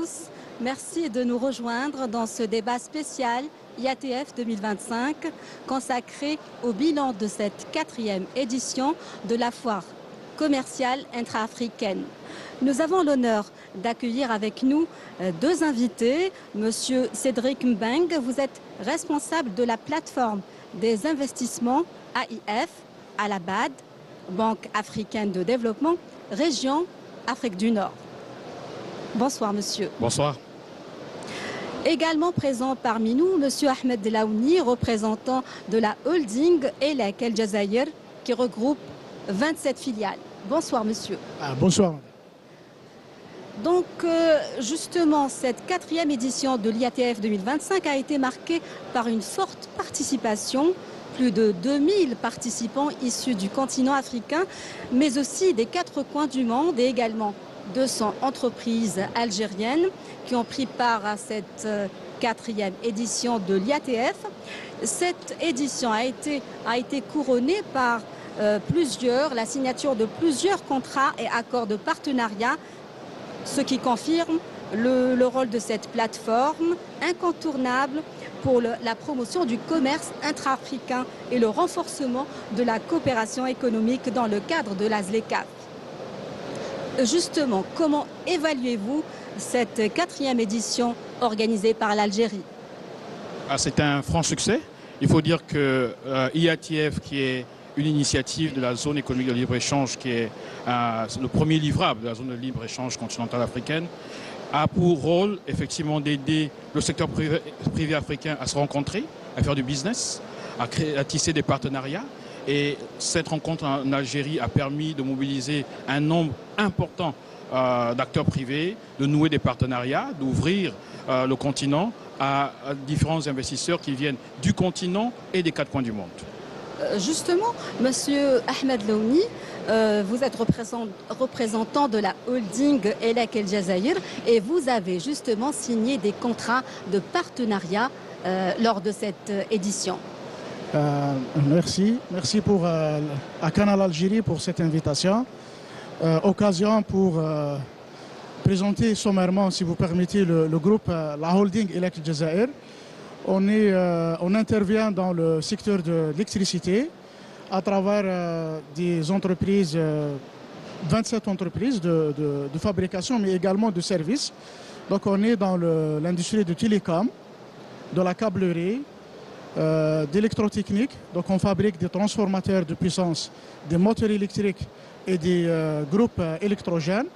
tous, merci de nous rejoindre dans ce débat spécial IATF 2025 consacré au bilan de cette 4e édition de la foire commerciale intra-africaine. Nous avons l'honneur d'accueillir avec nous deux invités. Monsieur Cédric Mbeng, vous êtes responsable de la plateforme des investissements AIF à la BAD, Banque africaine de développement, région Afrique du Nord. Bonsoir monsieur. Bonsoir. Également présent parmi nous, monsieur Ahmed Delaouni, représentant de la holding Elek El Jazaïr, qui regroupe 27 filiales. Bonsoir monsieur. Bonsoir. Donc justement, cette 4e édition de l'IATF 2025 a été marquée par une forte participation. Plus de 2000 participants issus du continent africain, mais aussi des 4 coins du monde et également 200 entreprises algériennes qui ont pris part à cette 4e édition de l'IATF. Cette édition a été couronnée par la signature de plusieurs contrats et accords de partenariat, ce qui confirme le rôle de cette plateforme incontournable pour la promotion du commerce intra-africain et le renforcement de la coopération économique dans le cadre de la ZLECAf. Justement, comment évaluez-vous cette 4e édition organisée par l'Algérie? C'est un franc succès. Il faut dire que IATF, qui est une initiative de la zone économique de libre-échange, qui est le premier livrable de la zone de libre-échange continentale africaine, a pour rôle effectivement d'aider le secteur privé africain à se rencontrer, à faire du business, à tisser des partenariats. Et cette rencontre en Algérie a permis de mobiliser un nombre important d'acteurs privés, de nouer des partenariats, d'ouvrir le continent à différents investisseurs qui viennent du continent et des 4 coins du monde. Justement, monsieur Ahmed Delaouni, vous êtes représentant de la holding Elek El Jazaïr et vous avez justement signé des contrats de partenariat lors de cette édition. Merci à Canal Algérie pour cette invitation. Occasion pour présenter sommairement, si vous permettez, le groupe, la holding Elek El Jazaïr. On intervient dans le secteur de l'électricité à travers des entreprises, 27 entreprises de fabrication, mais également de services. Donc on est dans l'industrie de télécom, de la câblerie, d'électrotechnique. Donc on fabrique des transformateurs de puissance, des moteurs électriques et des groupes électrogènes.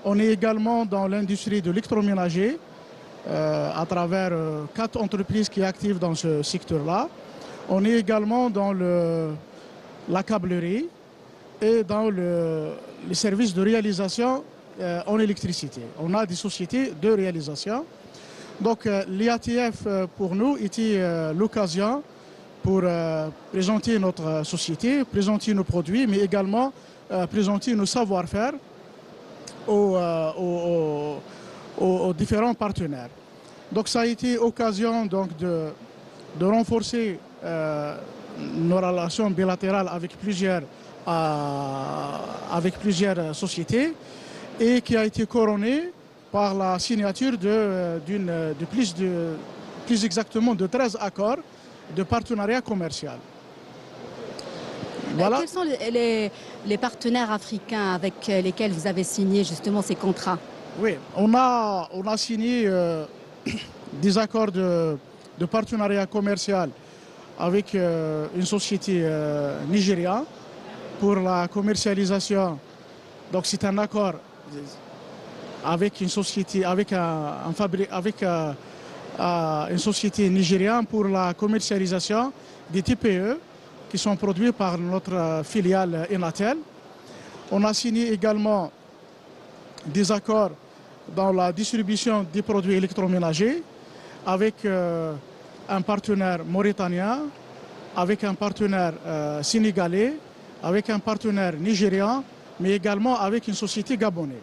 On est également dans l'industrie de l'électroménager, à travers 4 entreprises qui sont actives dans ce secteur-là. On est également dans la câblerie et dans les services de réalisation en électricité. On a des sociétés de réalisation. Donc l'IATF pour nous était l'occasion pour présenter notre société, présenter nos produits, mais également présenter nos savoir-faire aux différents partenaires. Donc ça a été occasion donc, de renforcer nos relations bilatérales avec plusieurs sociétés et qui a été couronnée par la signature plus exactement de 13 accords de partenariat commercial. Voilà. Quels sont les partenaires africains avec lesquels vous avez signé justement ces contrats? Oui, on a signé des accords de partenariat commercial avec une société nigériane pour la commercialisation. Donc c'est un accord avec une société, une société nigériane pour la commercialisation des TPE qui sont produits par notre filiale Enatel. On a signé également des accords dans la distribution des produits électroménagers avec un partenaire mauritanien, avec un partenaire sénégalais, avec un partenaire nigérian, mais également avec une société gabonaise.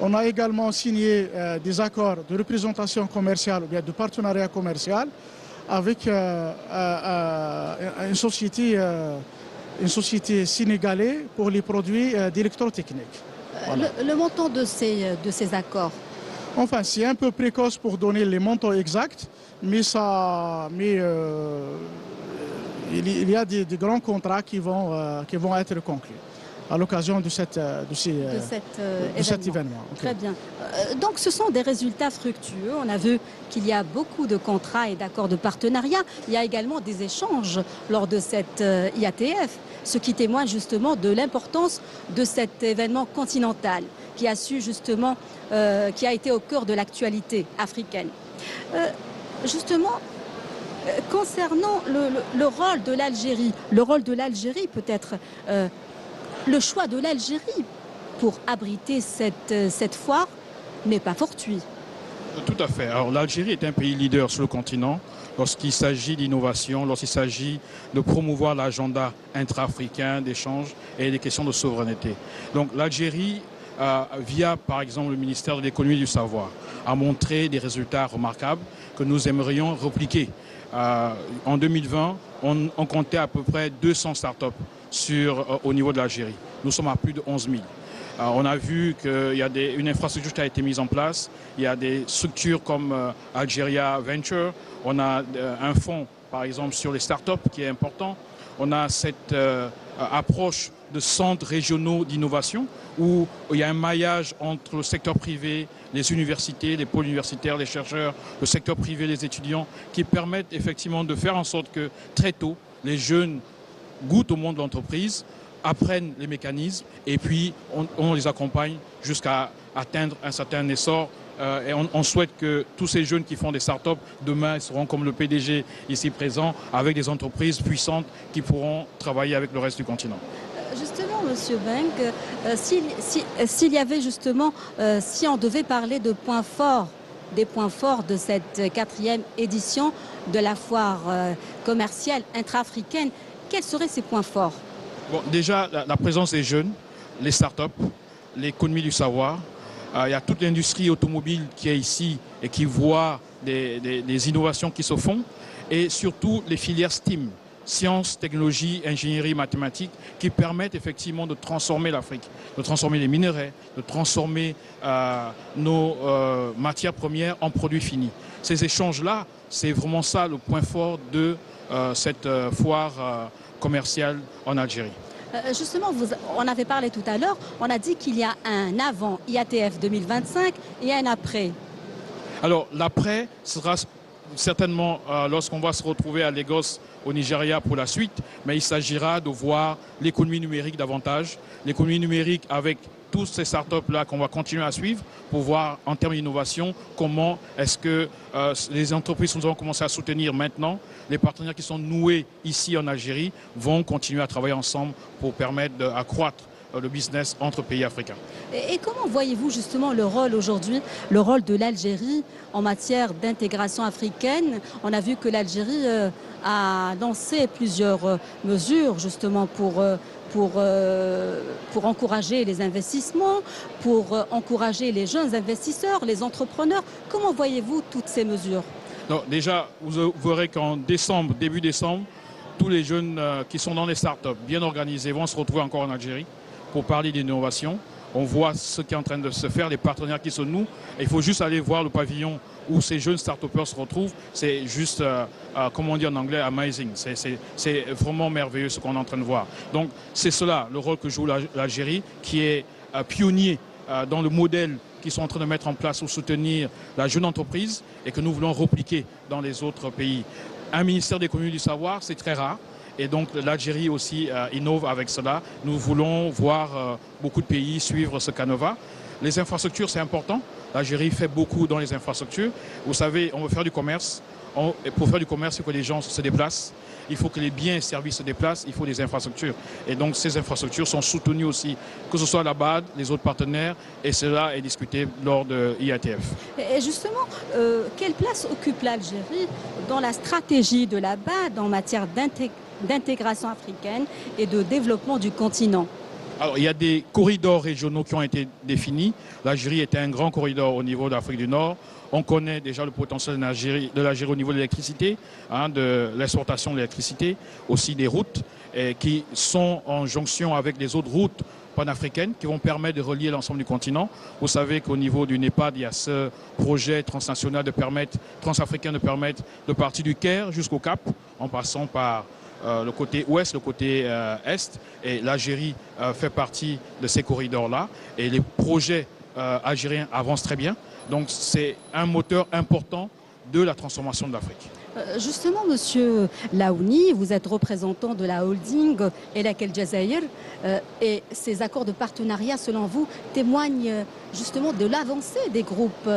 On a également signé des accords de représentation commerciale ou bien de partenariat commercial avec une société sénégalaise pour les produits d'électrotechnique. Voilà. Le montant de ces accords? Enfin, c'est un peu précoce pour donner les montants exacts, mais il y a des grands contrats qui vont être conclus à l'occasion de cet événement. Okay. Très bien. Donc ce sont des résultats fructueux. On a vu qu'il y a beaucoup de contrats et d'accords de partenariat. Il y a également des échanges lors de cette IATF, ce qui témoigne justement de l'importance de cet événement continental qui a su justement, qui a été au cœur de l'actualité africaine. Justement, concernant le rôle de l'Algérie, peut-être le choix de l'Algérie pour abriter cette foire n'est pas fortuit. Tout à fait. Alors l'Algérie est un pays leader sur le continent lorsqu'il s'agit d'innovation, lorsqu'il s'agit de promouvoir l'agenda intra-africain d'échange et des questions de souveraineté. Donc l'Algérie, via par exemple le ministère de l'économie et du savoir, a montré des résultats remarquables que nous aimerions répliquer. En 2020, on comptait à peu près 200 startups au niveau de l'Algérie. Nous sommes à plus de 11 000. On a vu qu'il y a une infrastructure qui a été mise en place. Il y a des structures comme Algeria Venture. On a un fonds, par exemple, sur les startups qui est important. On a cette approche de centres régionaux d'innovation où il y a un maillage entre le secteur privé, les universités, les pôles universitaires, les chercheurs, le secteur privé, les étudiants, qui permettent effectivement de faire en sorte que très tôt, les jeunes goûtent au monde de l'entreprise, apprennent les mécanismes et puis on les accompagne jusqu'à atteindre un certain essor. Et on souhaite que tous ces jeunes qui font des startups, demain, seront comme le PDG ici présent, avec des entreprises puissantes qui pourront travailler avec le reste du continent. Justement, M. Beng, s'il y avait justement, si on devait parler de points forts, des points forts de cette 4e édition de la foire commerciale intra-africaine, quels seraient ces points forts? Bon, déjà, la présence des jeunes, les startups, l'économie du savoir. Il y a toute l'industrie automobile qui est ici et qui voit des innovations qui se font. Et surtout les filières STEAM, sciences, technologies, ingénierie, mathématiques, qui permettent effectivement de transformer l'Afrique, de transformer les minerais, de transformer nos matières premières en produits finis. Ces échanges-là, c'est vraiment ça le point fort de cette foire commerciale en Algérie. Justement, on avait parlé tout à l'heure, on a dit qu'il y a un avant IATF 2025 et un après. Alors l'après sera certainement lorsqu'on va se retrouver à Lagos au Nigeria pour la suite, mais il s'agira de voir l'économie numérique davantage, l'économie numérique avec tous ces startups-là qu'on va continuer à suivre pour voir en termes d'innovation comment est-ce que les entreprises que nous avons commencé à soutenir maintenant, les partenaires qui sont noués ici en Algérie vont continuer à travailler ensemble pour permettre d'accroître le business entre pays africains. Et comment voyez-vous justement le rôle aujourd'hui, le rôle de l'Algérie en matière d'intégration africaine? On a vu que l'Algérie a lancé plusieurs mesures justement pour encourager les investissements, pour encourager les jeunes investisseurs, les entrepreneurs. Comment voyez-vous toutes ces mesures? Non, déjà, vous verrez qu'en décembre, début décembre, tous les jeunes qui sont dans les startups bien organisés vont se retrouver encore en Algérie pour parler d'innovation. On voit ce qui est en train de se faire, les partenaires qui se nouent. Il faut juste aller voir le pavillon où ces jeunes start-upers se retrouvent. C'est juste, comme on dit en anglais, amazing. C'est vraiment merveilleux ce qu'on est en train de voir. Donc c'est cela, le rôle que joue l'Algérie, qui est pionnier dans le modèle qu'ils sont en train de mettre en place pour soutenir la jeune entreprise et que nous voulons repliquer dans les autres pays. Un ministère de l'économie et du savoir, c'est très rare. Et donc l'Algérie aussi innove avec cela. Nous voulons voir beaucoup de pays suivre ce canevas. Les infrastructures, c'est important. L'Algérie fait beaucoup dans les infrastructures. Vous savez, on veut faire du commerce. Et pour faire du commerce, il faut que les gens se déplacent. Il faut que les biens et services se déplacent. Il faut des infrastructures. Et donc ces infrastructures sont soutenues aussi, que ce soit la BAD, les autres partenaires. Et cela est discuté lors de IATF. Et justement, quelle place occupe l'Algérie dans la stratégie de la BAD en matière d'intégration africaine et de développement du continent? Alors, il y a des corridors régionaux qui ont été définis. L'Algérie était un grand corridor au niveau de l'Afrique du Nord. On connaît déjà le potentiel de l'Algérie au niveau de l'électricité, de l'exportation de l'électricité, aussi des routes. et qui sont en jonction avec les autres routes panafricaines qui vont permettre de relier l'ensemble du continent. Vous savez qu'au niveau du NEPAD, il y a ce projet transnational transafricain de permettre de partir du Caire jusqu'au Cap, en passant par le côté ouest, le côté est. Et l'Algérie fait partie de ces corridors-là. Et les projets algériens avancent très bien. Donc c'est un moteur important de la transformation de l'Afrique. Justement, Monsieur Laouni, vous êtes représentant de la holding Elek El Jazair et ces accords de partenariat, selon vous, témoignent justement de l'avancée des groupes,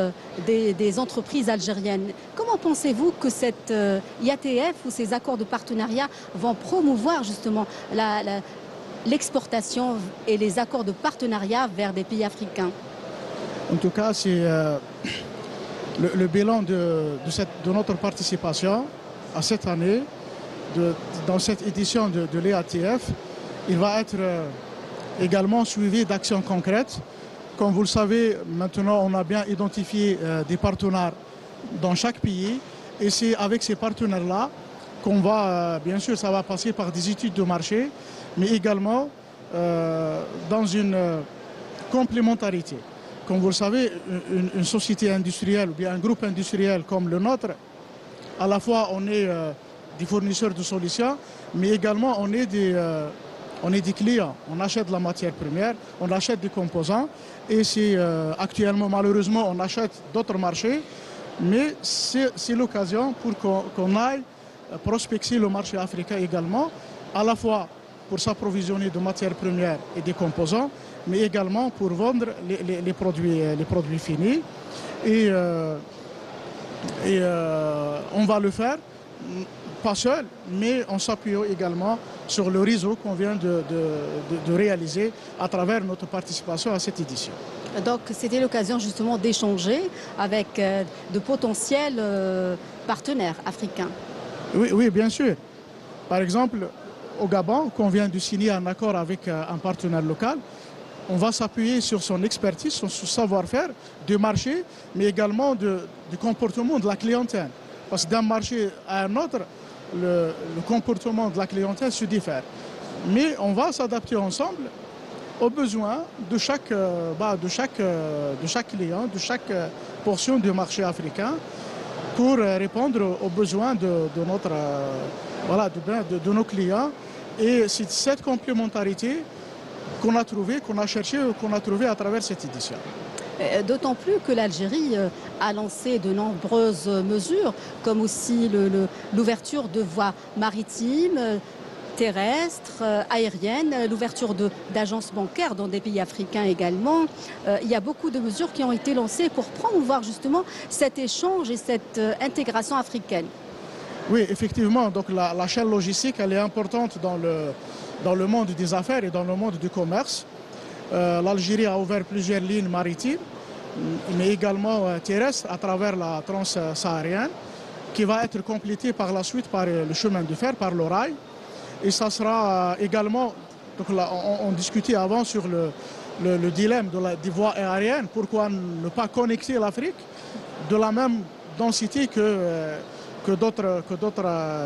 des entreprises algériennes. Comment pensez-vous que cette IATF ou ces accords de partenariat vont promouvoir justement l'exportation et les accords de partenariat vers des pays africains? En tout cas, c'est le bilan de notre participation à cette année, dans cette édition de l'IATF. Il va être également suivi d'actions concrètes. Comme vous le savez, maintenant, on a bien identifié des partenaires dans chaque pays. Et c'est avec ces partenaires-là qu'on va, bien sûr, ça va passer par des études de marché, mais également dans une complémentarité. Comme vous le savez, une société industrielle ou bien un groupe industriel comme le nôtre, à la fois on est des fournisseurs de solutions, mais également on est des clients. On achète de la matière première, on achète des composants et c'est actuellement malheureusement on achète d'autres marchés, mais c'est l'occasion pour qu'on aille prospecter le marché africain également, à la fois pour s'approvisionner de matières premières et des composants, mais également pour vendre les produits finis. Et on va le faire, pas seul, mais en s'appuyant également sur le réseau qu'on vient de réaliser à travers notre participation à cette édition. Donc c'était l'occasion justement d'échanger avec de potentiels partenaires africains. Oui, bien sûr. Par exemple, au Gabon, qu'on vient de signer un accord avec un partenaire local, on va s'appuyer sur son expertise, son savoir-faire de marché, mais également du comportement de la clientèle. Parce que d'un marché à un autre, le comportement de la clientèle se diffère. Mais on va s'adapter ensemble aux besoins de chaque client, de chaque portion du marché africain pour répondre aux besoins de nos clients. Et c'est cette complémentarité qu'on a trouvé, qu'on a cherché, qu'on a trouvé à travers cette édition. D'autant plus que l'Algérie a lancé de nombreuses mesures, comme aussi l'ouverture de voies maritimes, terrestres, aériennes, l'ouverture d'agences bancaires dans des pays africains également. Il y a beaucoup de mesures qui ont été lancées pour promouvoir justement cet échange et cette intégration africaine. Oui, effectivement, donc la chaîne logistique, elle est importante dans le monde des affaires et dans le monde du commerce. L'Algérie a ouvert plusieurs lignes maritimes, mais également terrestres à travers la transsaharienne, qui va être complétée par la suite par le chemin de fer, par le rail. Et ça sera également, donc là, on discutait avant sur le dilemme des voies aériennes, pourquoi ne pas connecter l'Afrique de la même densité que d'autres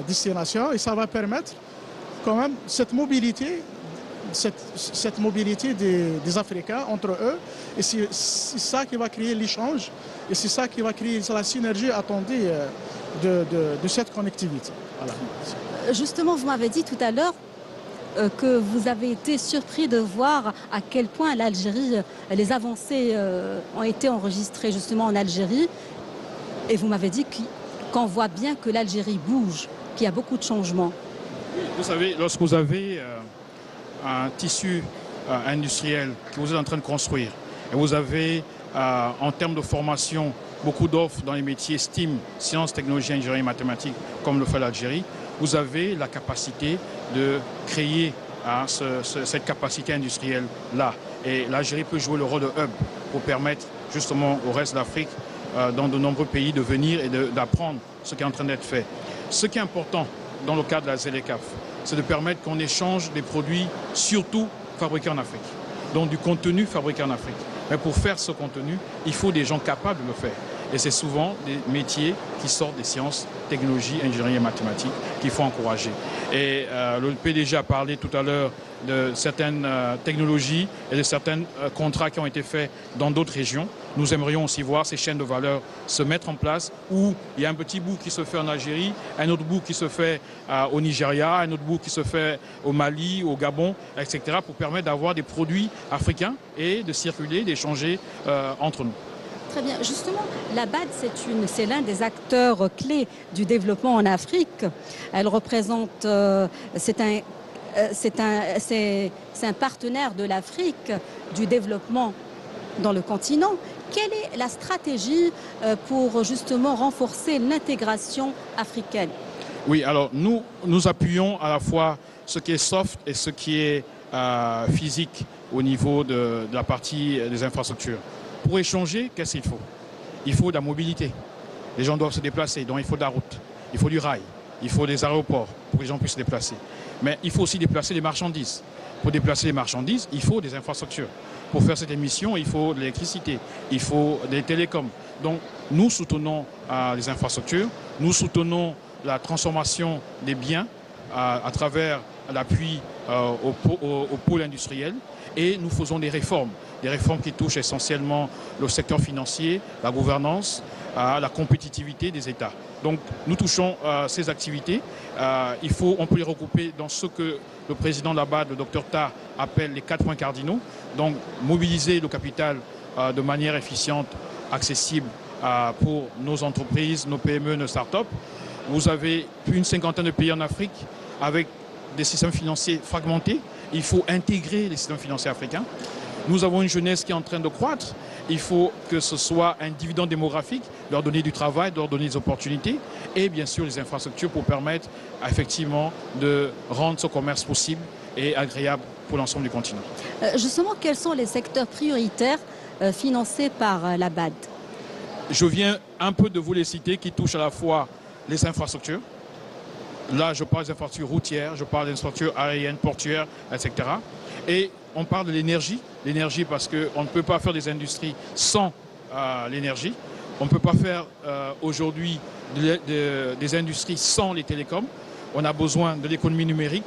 destinations, et ça va permettre quand même cette mobilité des Africains entre eux, et c'est ça qui va créer l'échange, et c'est ça qui va créer la synergie attendue de cette connectivité. Voilà. Justement, vous m'avez dit tout à l'heure que vous avez été surpris de voir à quel point l'Algérie, les avancées ont été enregistrées justement en Algérie, et vous m'avez dit qu'on voit bien que l'Algérie bouge, qu'il y a beaucoup de changements. Vous savez, lorsque vous avez un tissu industriel que vous êtes en train de construire, et vous avez en termes de formation beaucoup d'offres dans les métiers STEAM, sciences, technologies, ingénierie, mathématiques, comme le fait l'Algérie, vous avez la capacité de créer cette capacité industrielle-là. Et l'Algérie peut jouer le rôle de hub pour permettre justement au reste de l'Afrique, dans de nombreux pays, de venir et d'apprendre ce qui est en train d'être fait. Ce qui est important dans le cadre de la ZLECAf, c'est de permettre qu'on échange des produits surtout fabriqués en Afrique, donc du contenu fabriqué en Afrique. Mais pour faire ce contenu, il faut des gens capables de le faire. Et c'est souvent des métiers qui sortent des sciences technologie, ingénierie et mathématiques qu'il faut encourager. Et le PDG a parlé tout à l'heure de certaines technologies et de certains contrats qui ont été faits dans d'autres régions. Nous aimerions aussi voir ces chaînes de valeur se mettre en place où il y a un petit bout qui se fait en Algérie, un autre bout qui se fait au Nigeria, un autre bout qui se fait au Mali, au Gabon, etc. pour permettre d'avoir des produits africains et de circuler, d'échanger entre nous. Très bien. Justement, la BAD, c'est l'un des acteurs clés du développement en Afrique. Elle représente, c'est un partenaire de l'Afrique du développement dans le continent. Quelle est la stratégie pour justement renforcer l'intégration africaine? Oui, alors nous appuyons à la fois ce qui est soft et ce qui est physique au niveau de la partie des infrastructures. Pour échanger, qu'est-ce qu'il faut? Il faut de la mobilité. Les gens doivent se déplacer, donc il faut de la route, il faut du rail, il faut des aéroports pour que les gens puissent se déplacer. Mais il faut aussi déplacer les marchandises. Pour déplacer les marchandises, il faut des infrastructures. Pour faire cette émission, il faut de l'électricité, il faut des télécoms. Donc nous soutenons les infrastructures, nous soutenons la transformation des biens à travers l'appui au pôle industriel et nous faisons des réformes qui touchent essentiellement le secteur financier, la gouvernance, la compétitivité des États. Donc nous touchons ces activités. On peut les regrouper dans ce que le président de la BAD, le Dr Ta, appelle les 4 points cardinaux. Donc mobiliser le capital de manière efficiente, accessible pour nos entreprises, nos PME, nos start-up. Vous avez plus d'une cinquantaine de pays en Afrique avec des systèmes financiers fragmentés. Il faut intégrer les systèmes financiers africains. Nous avons une jeunesse qui est en train de croître. Il faut que ce soit un dividende démographique, leur donner du travail, leur donner des opportunités et bien sûr les infrastructures pour permettre effectivement de rendre ce commerce possible et agréable pour l'ensemble du continent. Justement, quels sont les secteurs prioritaires financés par la BAD? Je viens un peu de vous les citer qui touchent à la fois les infrastructures. Là, je parle des infrastructures routières, je parle des infrastructures aériennes, portuaires, etc. Et on parle de l'énergie. L'énergie parce qu'on ne peut pas faire des industries sans l'énergie. On ne peut pas faire aujourd'hui des industries sans les télécoms. On a besoin de l'économie numérique.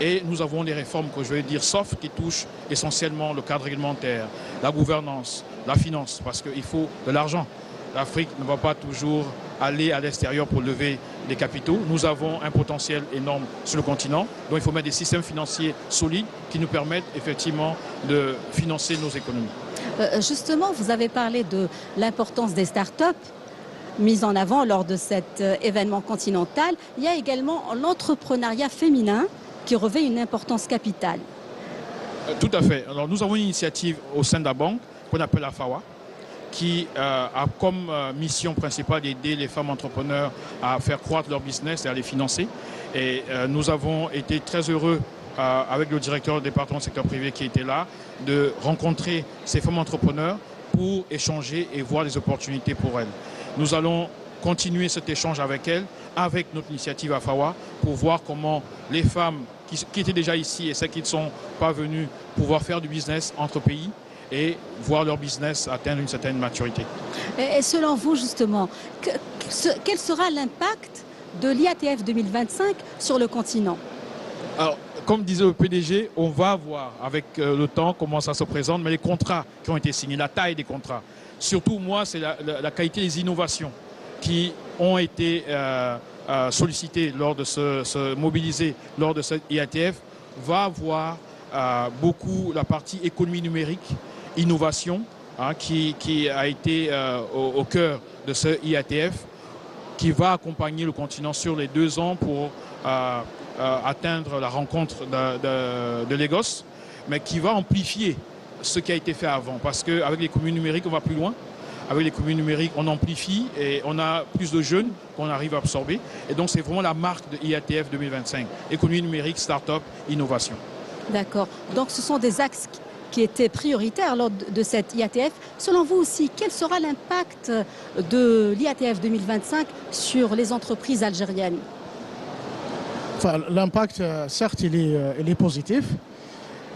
Et nous avons des réformes que je vais dire soft qui touchent essentiellement le cadre réglementaire, la gouvernance, la finance, parce qu'il faut de l'argent. L'Afrique ne va pas toujours aller à l'extérieur pour lever des capitaux. Nous avons un potentiel énorme sur le continent. Donc il faut mettre des systèmes financiers solides qui nous permettent effectivement de financer nos économies. Justement, vous avez parlé de l'importance des start-up mises en avant lors de cet événement continental. Il y a également l'entrepreneuriat féminin qui revêt une importance capitale. Tout à fait. Alors nous avons une initiative au sein de la banque qu'on appelle AFAWA, qui a comme mission principale d'aider les femmes entrepreneurs à faire croître leur business et à les financer. Et nous avons été très heureux avec le directeur du département du secteur privé qui était là, de rencontrer ces femmes entrepreneurs pour échanger et voir les opportunités pour elles. Nous allons continuer cet échange avec elles, avec notre initiative AFAWA, pour voir comment les femmes qui étaient déjà ici et celles qui ne sont pas venues pouvoir faire du business entre pays et voir leur business atteindre une certaine maturité. Et selon vous, justement, quel sera l'impact de l'IATF 2025 sur le continent? Alors, comme disait le PDG, on va voir avec le temps comment ça se présente, mais les contrats qui ont été signés, la taille des contrats, surtout moi, c'est la qualité des innovations qui ont été sollicitées lors de mobilisées lors de cette IATF, va avoir beaucoup la partie économie numérique, innovation, qui a été au cœur de ce IATF, qui va accompagner le continent sur les 2 ans pour atteindre la rencontre de Lagos, mais qui va amplifier ce qui a été fait avant. Parce qu'avec l'économie numérique, on va plus loin. Avec l'économie numérique, on amplifie et on a plus de jeunes qu'on arrive à absorber. Et donc, c'est vraiment la marque de IATF 2025. Économie numérique, start-up, innovation. D'accord. Donc, ce sont des axes qui étaient prioritaires lors de cette IATF. Selon vous aussi, quel sera l'impact de l'IATF 2025 sur les entreprises algériennes? Enfin, l'impact, certes, il est positif.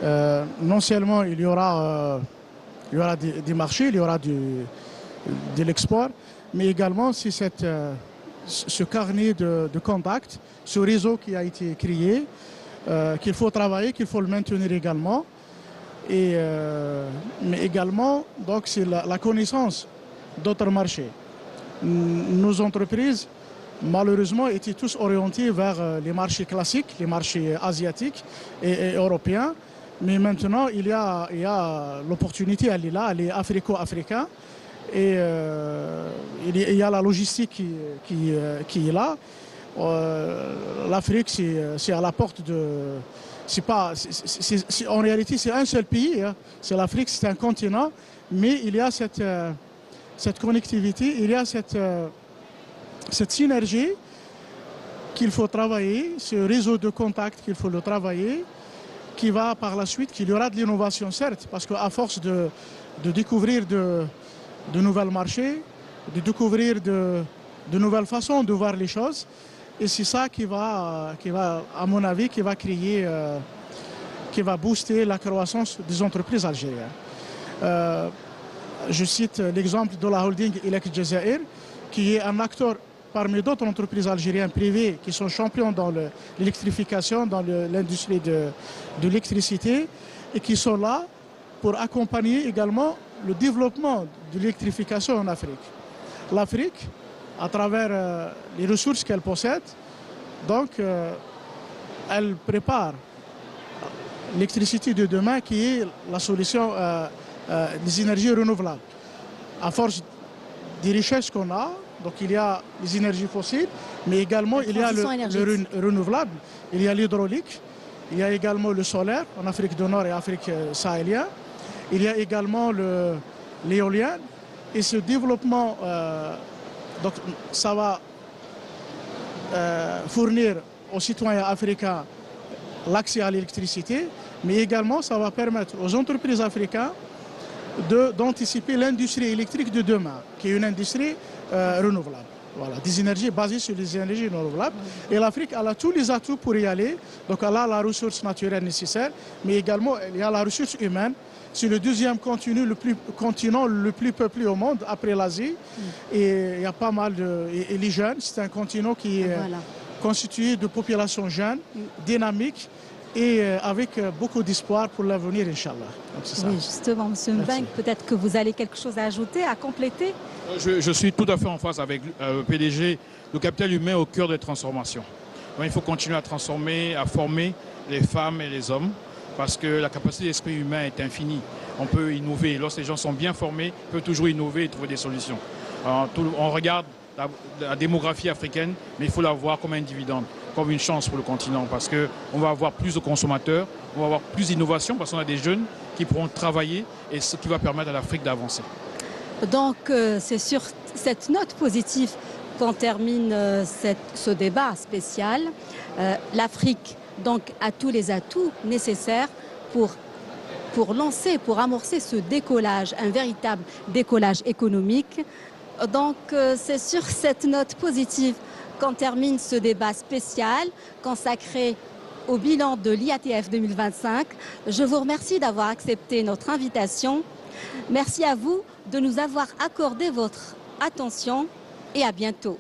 Non seulement il y aura des marchés, il y aura de l'export, mais également si cette ce carnet de contacts, ce réseau qui a été créé, qu'il faut travailler, qu'il faut le maintenir également. Mais également, donc, c'est la connaissance d'autres marchés. Nos entreprises, malheureusement, étaient tous orientées vers les marchés classiques, les marchés asiatiques et européens. Mais maintenant, il y a l'opportunité, elle est là, elle est africo-africaine. Et il y a la logistique qui est là. L'Afrique, c'est à la porte de... en réalité, c'est un seul pays. Hein. C'est l'Afrique, c'est un continent. Mais il y a cette connectivité, il y a cette synergie qu'il faut travailler, ce réseau de contacts qu'il faut le travailler, qui va par la suite, qu'il y aura de l'innovation, certes, parce qu'à force de découvrir de nouveaux marchés, de découvrir de nouvelles façons de voir les choses. Et c'est ça qui va, à mon avis, qui va créer, qui va booster la croissance des entreprises algériennes. Je cite l'exemple de la holding Elek Jazair, qui est un acteur parmi d'autres entreprises algériennes privées qui sont champions dans l'électrification, dans l'industrie de l'électricité, et qui sont là pour accompagner également le développement de l'électrification en Afrique. L'Afrique, à travers les ressources qu'elle possède, donc elle prépare l'électricité de demain qui est la solution des énergies renouvelables. À force des richesses qu'on a, donc il y a les énergies fossiles, mais également il y a le renouvelable, il y a l'hydraulique, il y a également le solaire en Afrique du Nord et Afrique sahélienne, il y a également l'éolien. Et ce développement, donc, ça va fournir aux citoyens africains l'accès à l'électricité, mais également ça va permettre aux entreprises africaines d'anticiper l'industrie électrique de demain, qui est une industrie renouvelable. Voilà, des énergies basées sur les énergies renouvelables. Et l'Afrique a tous les atouts pour y aller. Donc elle a la ressource naturelle nécessaire, mais également il y a la ressource humaine. C'est le deuxième continent le plus peuplé au monde, après l'Asie. Et il y a pas mal de... Et les jeunes, c'est un continent qui est constitué de populations jeunes, dynamiques, et avec beaucoup d'espoir pour l'avenir, Inch'Allah. Oui, justement, M. Mbengue, peut-être que vous avez quelque chose à ajouter, à compléter? Je suis tout à fait en phase avec le PDG, le capital humain au cœur des transformations. Donc, il faut continuer à transformer, à former les femmes et les hommes, parce que la capacité d'esprit humain est infinie. On peut innover. Lorsque les gens sont bien formés, ils peuvent toujours innover et trouver des solutions. Alors, on regarde la démographie africaine, mais il faut la voir comme un dividende, comme une chance pour le continent, parce qu'on va avoir plus de consommateurs, on va avoir plus d'innovation, parce qu'on a des jeunes qui pourront travailler, et ce qui va permettre à l'Afrique d'avancer. Donc, c'est sur cette note positive qu'on termine ce débat spécial. L'Afrique donc a tous les atouts nécessaires pour lancer, pour amorcer ce décollage, un véritable décollage économique. Donc c'est sur cette note positive qu'on termine ce débat spécial consacré au bilan de l'IATF 2025. Je vous remercie d'avoir accepté notre invitation. Merci à vous de nous avoir accordé votre attention et à bientôt.